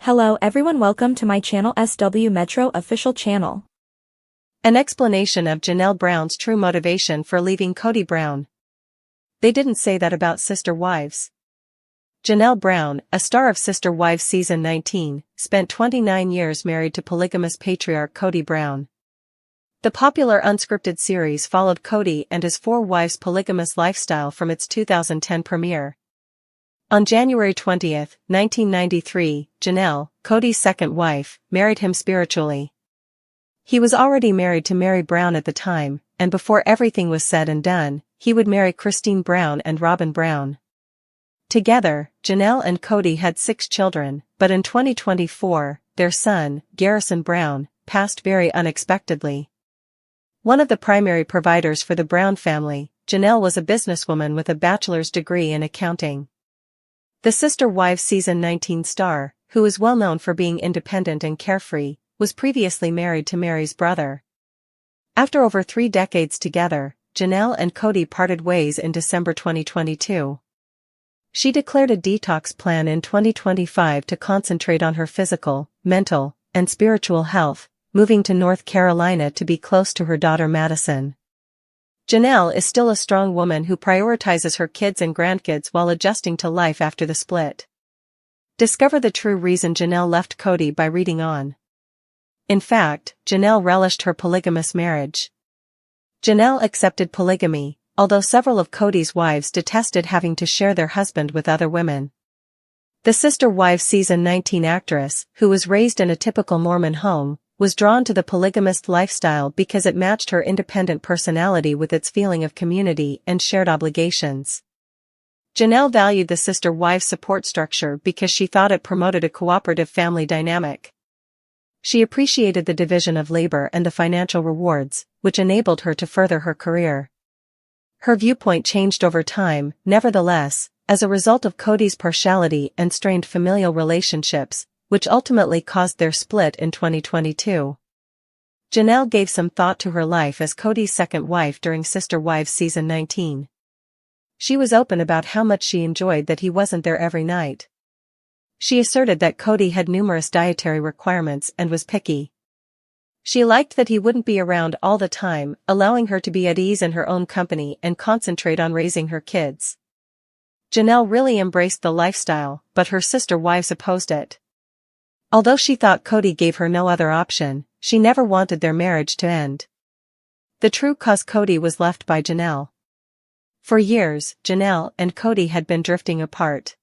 Hello everyone, welcome to my channel SW Metro official channel. An explanation of Janelle Brown's true motivation for leaving Kody Brown. They didn't say that about Sister Wives. Janelle Brown, a star of Sister Wives season 19, spent 29 years married to polygamous patriarch Kody Brown. The popular unscripted series followed Kody and his 4 wives' polygamous lifestyle from its 2010 premiere. On January 20, 1993, Janelle, Kody's second wife, married him spiritually. He was already married to Mary Brown at the time, and before everything was said and done, he would marry Christine Brown and Robbyn Brown. Together, Janelle and Kody had 6 children, but in 2024, their son, Garrison Brown, passed very unexpectedly. One of the primary providers for the Brown family, Janelle was a businesswoman with a bachelor's degree in accounting. The Sister Wives season 19 star, who is well known for being independent and carefree, was previously married to Mary's brother. After over 3 decades together, Janelle and Kody parted ways in December 2022. She declared a detox plan in 2025 to concentrate on her physical, mental, and spiritual health, moving to North Carolina to be close to her daughter Madison. Janelle is still a strong woman who prioritizes her kids and grandkids while adjusting to life after the split. Discover the true reason Janelle left Kody by reading on. In fact, Janelle relished her polygamous marriage. Janelle accepted polygamy, although several of Kody's wives detested having to share their husband with other women. The Sister Wives season 19 actress, who was raised in a typical Mormon home, was drawn to the polygamist lifestyle because it matched her independent personality with its feeling of community and shared obligations. Janelle valued the Sister Wives support structure because she thought it promoted a cooperative family dynamic. She appreciated the division of labor and the financial rewards, which enabled her to further her career. Her viewpoint changed over time, nevertheless, as a result of Kody's partiality and strained familial relationships, which ultimately caused their split in 2022. Janelle gave some thought to her life as Kody's second wife during Sister Wives season 19. She was open about how much she enjoyed that he wasn't there every night. She asserted that Kody had numerous dietary requirements and was picky. She liked that he wouldn't be around all the time, allowing her to be at ease in her own company and concentrate on raising her kids. Janelle really embraced the lifestyle, but her sister wives opposed it. Although she thought Kody gave her no other option, she never wanted their marriage to end. The true cause: Kody was left by Janelle. For years, Janelle and Kody had been drifting apart.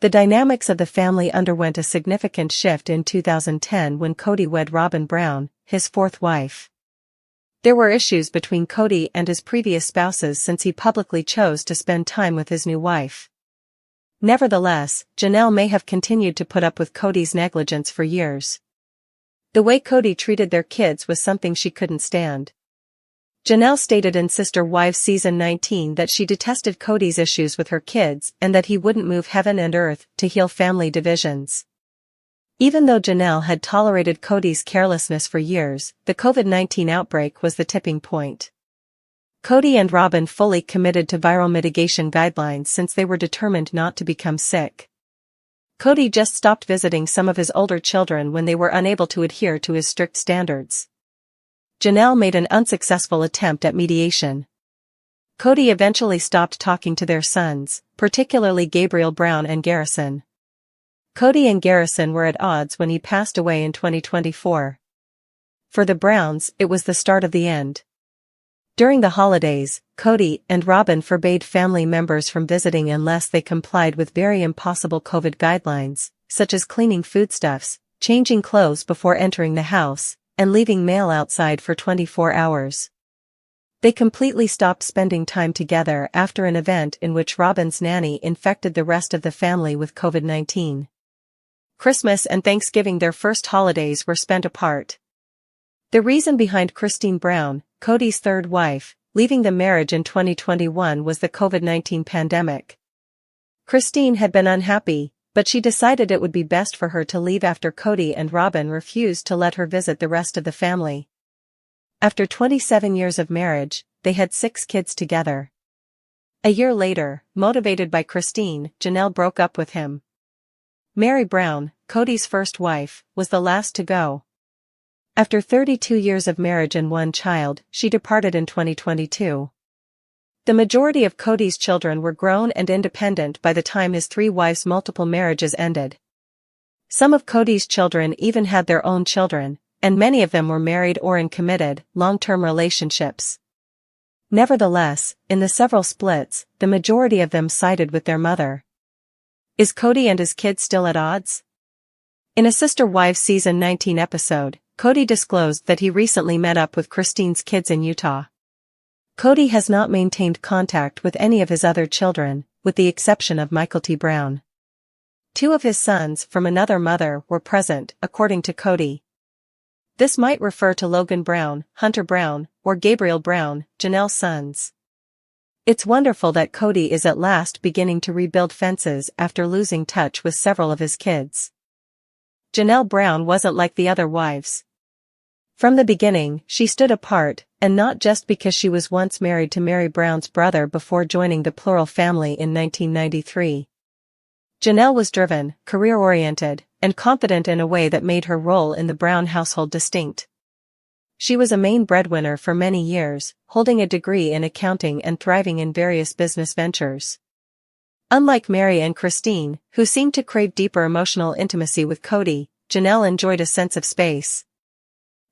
The dynamics of the family underwent a significant shift in 2010 when Kody wed Robbyn Brown, his 4th wife. There were issues between Kody and his previous spouses since he publicly chose to spend time with his new wife. Nevertheless, Janelle may have continued to put up with Kody's negligence for years. The way Kody treated their kids was something she couldn't stand. Janelle stated in Sister Wives season 19 that she detested Kody's issues with her kids and that he wouldn't move heaven and earth to heal family divisions. Even though Janelle had tolerated Kody's carelessness for years, the COVID-19 outbreak was the tipping point. Kody and Robbyn fully committed to viral mitigation guidelines since they were determined not to become sick. Kody just stopped visiting some of his older children when they were unable to adhere to his strict standards. Janelle made an unsuccessful attempt at mediation. Kody eventually stopped talking to their sons, particularly Gabriel Brown and Garrison. Kody and Garrison were at odds when he passed away in 2024. For the Browns, it was the start of the end. During the holidays, Kody and Robbyn forbade family members from visiting unless they complied with very impossible COVID guidelines, such as cleaning foodstuffs, changing clothes before entering the house, and leaving mail outside for 24 hours. They completely stopped spending time together after an event in which Robbyn's nanny infected the rest of the family with COVID-19. Christmas and Thanksgiving, their first holidays, were spent apart. The reason behind Christine Brown, Kody's 3rd wife, leaving the marriage in 2021 was the COVID-19 pandemic. Christine had been unhappy, but she decided it would be best for her to leave after Kody and Robbyn refused to let her visit the rest of the family. After 27 years of marriage, they had 6 kids together. A year later, motivated by Christine, Janelle broke up with him. Mary Brown, Kody's first wife, was the last to go. After 32 years of marriage and one child, she departed in 2022. The majority of Kody's children were grown and independent by the time his three wives' multiple marriages ended. Some of Kody's children even had their own children, and many of them were married or in committed, long-term relationships. Nevertheless, in the several splits, the majority of them sided with their mother. Is Kody and his kids still at odds? In a Sister Wives Season 19 episode, Kody disclosed that he recently met up with Christine's kids in Utah. Kody has not maintained contact with any of his other children, with the exception of Michael T. Brown. Two of his sons from another mother were present, according to Kody. This might refer to Logan Brown, Hunter Brown, or Gabriel Brown, Janelle's sons. It's wonderful that Kody is at last beginning to rebuild fences after losing touch with several of his kids. Janelle Brown wasn't like the other wives. From the beginning, she stood apart, and not just because she was once married to Mary Brown's brother before joining the plural family in 1993. Janelle was driven, career-oriented, and confident in a way that made her role in the Brown household distinct. She was a main breadwinner for many years, holding a degree in accounting and thriving in various business ventures. Unlike Mary and Christine, who seemed to crave deeper emotional intimacy with Kody, Janelle enjoyed a sense of space.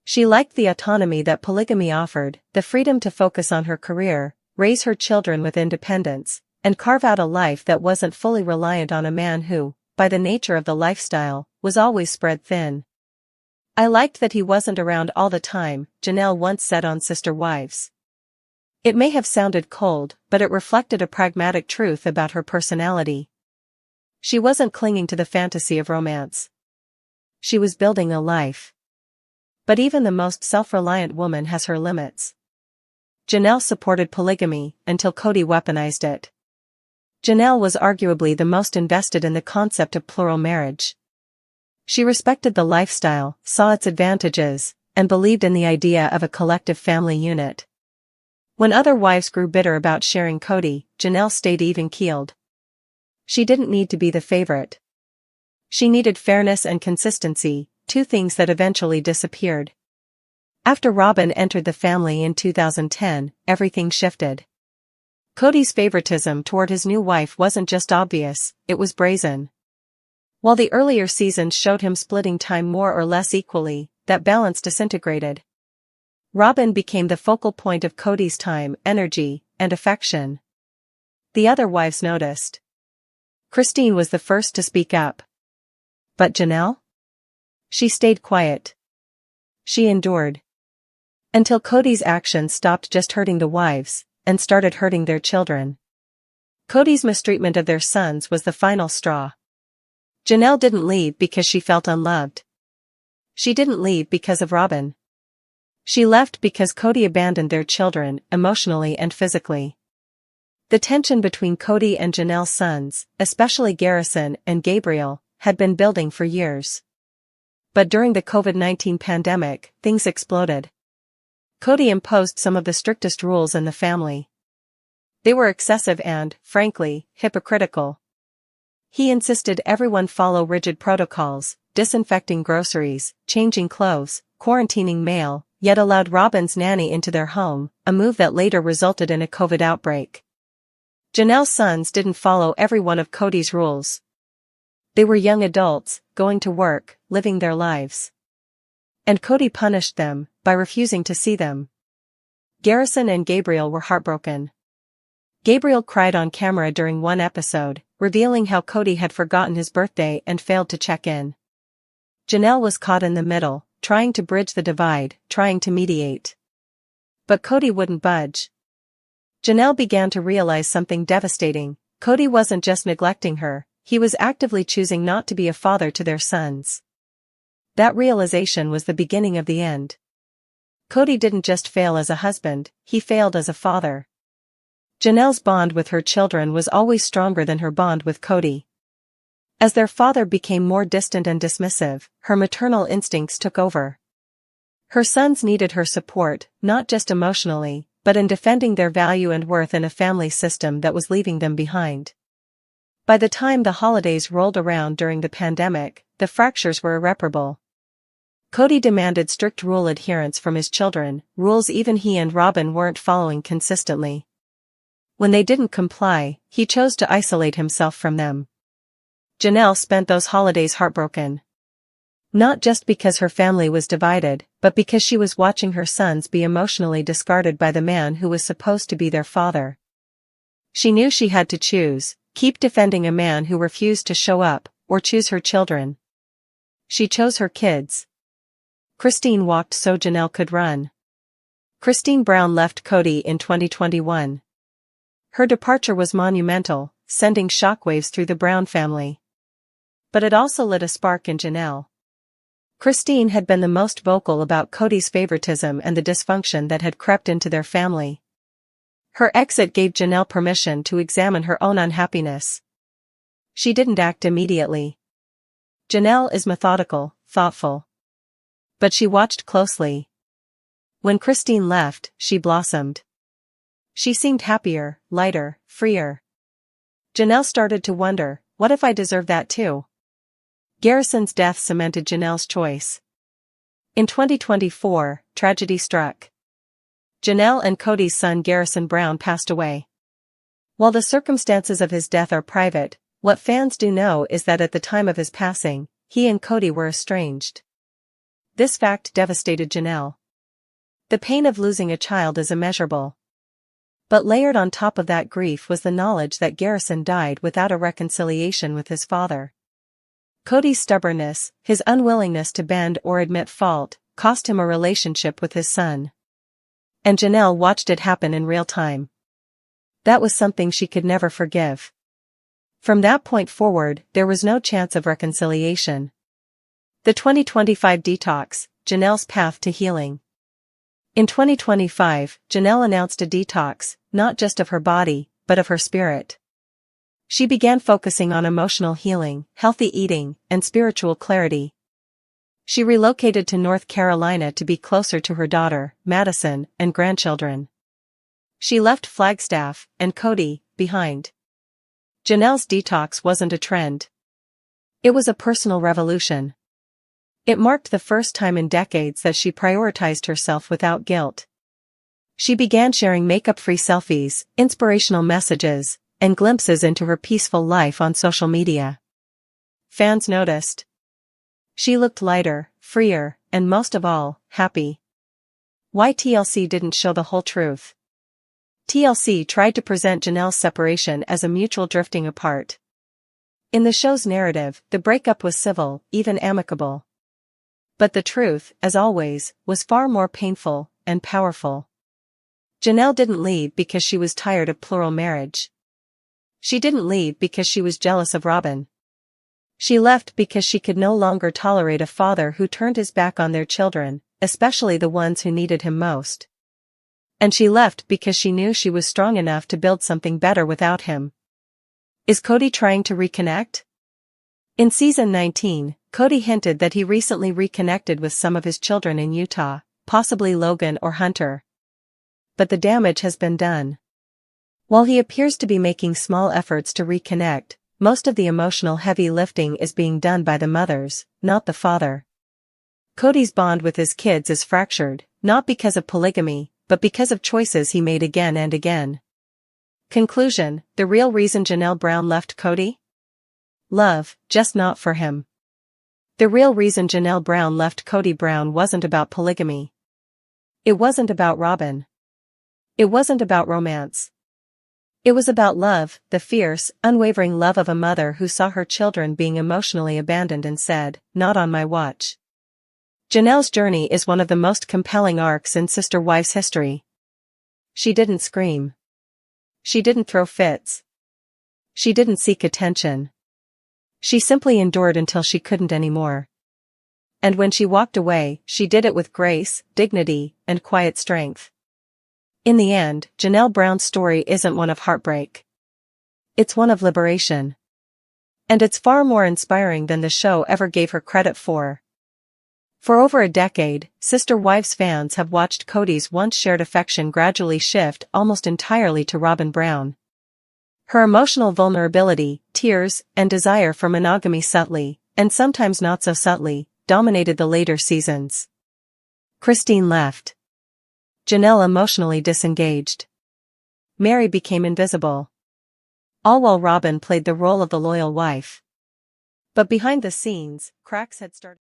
She liked the autonomy that polygamy offered, the freedom to focus on her career, raise her children with independence, and carve out a life that wasn't fully reliant on a man who, by the nature of the lifestyle, was always spread thin. I liked that he wasn't around all the time, Janelle once said on Sister Wives. It may have sounded cold, but it reflected a pragmatic truth about her personality. She wasn't clinging to the fantasy of romance. She was building a life. But even the most self-reliant woman has her limits. Janelle supported polygamy until Kody weaponized it. Janelle was arguably the most invested in the concept of plural marriage. She respected the lifestyle, saw its advantages, and believed in the idea of a collective family unit. When other wives grew bitter about sharing Kody, Janelle stayed even-keeled. She didn't need to be the favorite. She needed fairness and consistency, two things that eventually disappeared. After Robyn entered the family in 2010, everything shifted. Kody's favoritism toward his new wife wasn't just obvious, it was brazen. While the earlier seasons showed him splitting time more or less equally, that balance disintegrated. Robyn became the focal point of Kody's time, energy, and affection. The other wives noticed. Christine was the first to speak up. But Janelle? She stayed quiet. She endured. Until Kody's actions stopped just hurting the wives, and started hurting their children. Kody's mistreatment of their sons was the final straw. Janelle didn't leave because she felt unloved. She didn't leave because of Robyn. She left because Kody abandoned their children, emotionally and physically. The tension between Kody and Janelle's sons, especially Garrison and Gabriel, had been building for years. But during the COVID-19 pandemic, things exploded. Kody imposed some of the strictest rules in the family. They were excessive and, frankly, hypocritical. He insisted everyone follow rigid protocols, disinfecting groceries, changing clothes, quarantining mail, yet allowed Robyn's nanny into their home, a move that later resulted in a COVID outbreak. Janelle's sons didn't follow every one of Kody's rules. They were young adults, going to work, living their lives. And Kody punished them, by refusing to see them. Garrison and Gabriel were heartbroken. Gabriel cried on camera during one episode, revealing how Kody had forgotten his birthday and failed to check in. Janelle was caught in the middle, trying to bridge the divide, trying to mediate. But Kody wouldn't budge. Janelle began to realize something devastating. Kody wasn't just neglecting her, he was actively choosing not to be a father to their sons. That realization was the beginning of the end. Kody didn't just fail as a husband, he failed as a father. Janelle's bond with her children was always stronger than her bond with Kody. As their father became more distant and dismissive, her maternal instincts took over. Her sons needed her support, not just emotionally, but in defending their value and worth in a family system that was leaving them behind. By the time the holidays rolled around during the pandemic, the fractures were irreparable. Kody demanded strict rule adherence from his children, rules even he and Robyn weren't following consistently. When they didn't comply, he chose to isolate himself from them. Janelle spent those holidays heartbroken. Not just because her family was divided, but because she was watching her sons be emotionally discarded by the man who was supposed to be their father. She knew she had to choose, keep defending a man who refused to show up, or choose her children. She chose her kids. Christine walked so Janelle could run. Christine Brown left Kody in 2021. Her departure was monumental, sending shockwaves through the Brown family. But it also lit a spark in Janelle. Christine had been the most vocal about Kody's favoritism and the dysfunction that had crept into their family. Her exit gave Janelle permission to examine her own unhappiness. She didn't act immediately. Janelle is methodical, thoughtful. But she watched closely. When Christine left, she blossomed. She seemed happier, lighter, freer. Janelle started to wonder, what if I deserve that too? Garrison's death cemented Janelle's choice. In 2024, tragedy struck. Janelle and Kody's son Garrison Brown passed away. While the circumstances of his death are private, what fans do know is that at the time of his passing, he and Kody were estranged. This fact devastated Janelle. The pain of losing a child is immeasurable. But layered on top of that grief was the knowledge that Garrison died without a reconciliation with his father. Kody's stubbornness, his unwillingness to bend or admit fault, cost him a relationship with his son. And Janelle watched it happen in real time. That was something she could never forgive. From that point forward, there was no chance of reconciliation. The 2025 detox, Janelle's path to healing. In 2025, Janelle announced a detox, not just of her body, but of her spirit. She began focusing on emotional healing, healthy eating, and spiritual clarity. She relocated to North Carolina to be closer to her daughter, Madison, and grandchildren. She left Flagstaff and Kody behind. Janelle's detox wasn't a trend. It was a personal revolution. It marked the first time in decades that she prioritized herself without guilt. She began sharing makeup-free selfies, inspirational messages, and glimpses into her peaceful life on social media. Fans noticed. She looked lighter, freer, and most of all, happy. Why TLC didn't show the whole truth? TLC tried to present Janelle's separation as a mutual drifting apart. In the show's narrative, the breakup was civil, even amicable. But the truth, as always, was far more painful and powerful. Janelle didn't leave because she was tired of plural marriage. She didn't leave because she was jealous of Robyn. She left because she could no longer tolerate a father who turned his back on their children, especially the ones who needed him most. And she left because she knew she was strong enough to build something better without him. Is Kody trying to reconnect? In season 19, Kody hinted that he recently reconnected with some of his children in Utah, possibly Logan or Hunter. But the damage has been done. While he appears to be making small efforts to reconnect, most of the emotional heavy lifting is being done by the mothers, not the father. Kody's bond with his kids is fractured, not because of polygamy, but because of choices he made again and again. Conclusion: the real reason Janelle Brown left Kody? Love, just not for him. The real reason Janelle Brown left Kody Brown wasn't about polygamy. It wasn't about Robyn. It wasn't about romance. It was about love, the fierce, unwavering love of a mother who saw her children being emotionally abandoned and said, "Not on my watch." Janelle's journey is one of the most compelling arcs in sister-wives history. She didn't scream. She didn't throw fits. She didn't seek attention. She simply endured until she couldn't anymore. And when she walked away, she did it with grace, dignity, and quiet strength. In the end, Janelle Brown's story isn't one of heartbreak. It's one of liberation. And it's far more inspiring than the show ever gave her credit for. For over a decade, Sister Wives fans have watched Kody's once shared affection gradually shift almost entirely to Robyn Brown. Her emotional vulnerability, tears, and desire for monogamy subtly, and sometimes not so subtly, dominated the later seasons. Christine left. Janelle emotionally disengaged. Mary became invisible. All while Robyn played the role of the loyal wife. But behind the scenes, cracks had started.